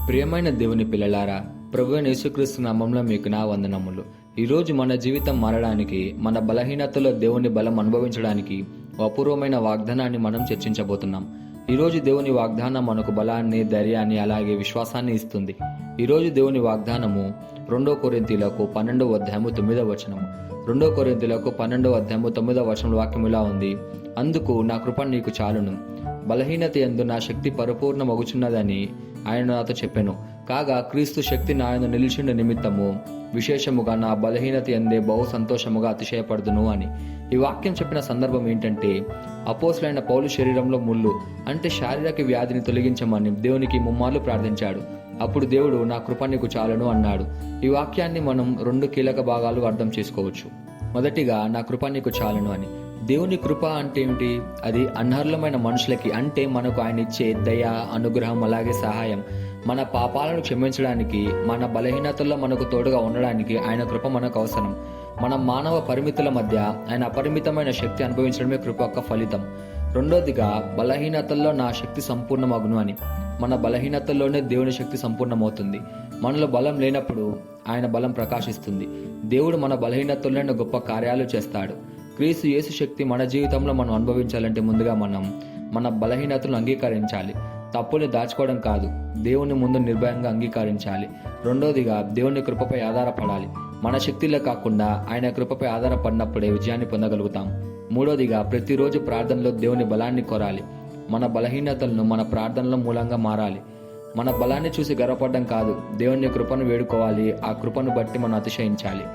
ప్రియమైన దేవుని పిల్లలారా, ప్రభువైన యేసుక్రీస్తు నామములో మీకు నా వందనములు. ఈరోజు మన జీవితం మారడానికి, మన బలహీనతలో దేవుని బలం అనుభవించడానికి అపూర్వమైన వాగ్దానాన్ని మనం చర్చించబోతున్నాం. ఈరోజు దేవుని వాగ్దానం మనకు బలాన్ని, ధైర్యాన్ని, అలాగే విశ్వాసాన్ని ఇస్తుంది. ఈరోజు దేవుని వాగ్దానము 2 కొరింథీయులకు 12:9. 2 కొరింథీయులకు 12:9 వాక్యం ఇలా ఉంది: అందుకు నా కృప నీకు చాలును, బలహీనత యందు నా శక్తి పరిపూర్ణమగుచున్నదని ఆయన నాతో చెప్పెను. కాగా క్రీస్తు శక్తి నాయందు నిలిచిన నిమిత్తము విశేషముగా నా బలహీనత యందే బహు సంతోషముగా అతిశయపడుదును అని. ఈ వాక్యం చెప్పిన సందర్భం ఏంటంటే, అపోస్తులైన పౌలు శరీరంలో ముళ్ళు అంటే శారీరక వ్యాధిని తొలగించమని దేవునికి ముమ్మార్లు ప్రార్థించాడు. అప్పుడు దేవుడు నా కృప నీకు చాలును అన్నాడు. ఈ వాక్యాన్ని మనం 2 కీలక భాగాలు అర్థం చేసుకోవచ్చు. మొదటిగా నా కృప నీకు చాలును అని. దేవుని కృప అంటే ఏమిటి? అది అనర్హులమైన మనుషులకి, అంటే మనకు ఆయన ఇచ్చే దయ, అనుగ్రహం, అలాగే సహాయం. మన పాపాలను క్షమించడానికి, మన బలహీనతల్లో మనకు తోడుగా ఉండడానికి ఆయన కృప మనకు అవసరం. మన మానవ పరిమితుల మధ్య ఆయన అపరిమితమైన శక్తి అనుభవించడమే కృప యొక్క ఫలితం. రెండోదిగా, బలహీనతల్లో నా శక్తి సంపూర్ణమగును అని. మన బలహీనతల్లోనే దేవుని శక్తి సంపూర్ణమవుతుంది. మనలో బలం లేనప్పుడు ఆయన బలం ప్రకాశిస్తుంది. దేవుడు మన బలహీనతల్లోనే గొప్ప కార్యాలు చేస్తాడు. క్రీస్తు యేసు శక్తి మన జీవితంలో మనం అనుభవించాలంటే ముందుగా మనం మన బలహీనతలను అంగీకరించాలి. తప్పుని దాచుకోవడం కాదు, దేవుని ముందు నిర్భయంగా అంగీకరించాలి. రెండోదిగా, దేవుని కృపపై ఆధారపడాలి. మన శక్తిలో కాకుండా ఆయన కృపపై ఆధారపడినప్పుడే విజయాన్ని పొందగలుగుతాం. మూడోదిగా, ప్రతిరోజు ప్రార్థనలో దేవుని బలాన్ని కోరాలి. మన బలహీనతలను మన ప్రార్థనల మూలంగా మారాలి. మన బలాన్ని చూసి గర్వపడడం కాదు, దేవుని కృపను వేడుకోవాలి. ఆ కృపను బట్టి మనం అతిశయించాలి.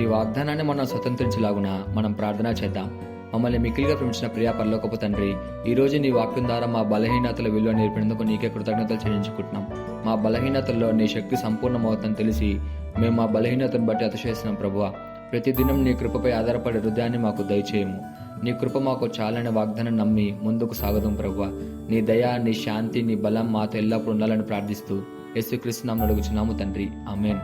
ఈ వాగ్దానాన్ని మనం స్వతంత్రించలాగున మనం ప్రార్థన చేద్దాం. మమ్మల్ని మిక్కిలిగా ప్రేమించిన ప్రియ పరలోకపు తండ్రి, ఈ రోజు నీ వాక్యం ద్వారా మా బలహీనతల విలువ నేర్పినందుకు నీకే కృతజ్ఞతలు చెల్లించుకుంటున్నాం. మా బలహీనతల్లో నీ శక్తి సంపూర్ణమవుతుందని తెలిసి మేము మా బలహీనతను బట్టి అతిశయిస్తున్నాం ప్రభువా. ప్రతిదినం నీ కృపపై ఆధారపడే హృదయాన్ని మాకు దయచేయము. నీ కృప మాకు చాలని వాగ్దానం నమ్మి ముందుకు సాగుదాం ప్రభువా. నీ దయ, నీ శాంతి, నీ బలం మాతో ఎల్లప్పుడూ ఉండాలని ప్రార్థిస్తూ యేసుక్రీస్తు నామమున అడుగుచున్నాము తండ్రి, ఆమేన్.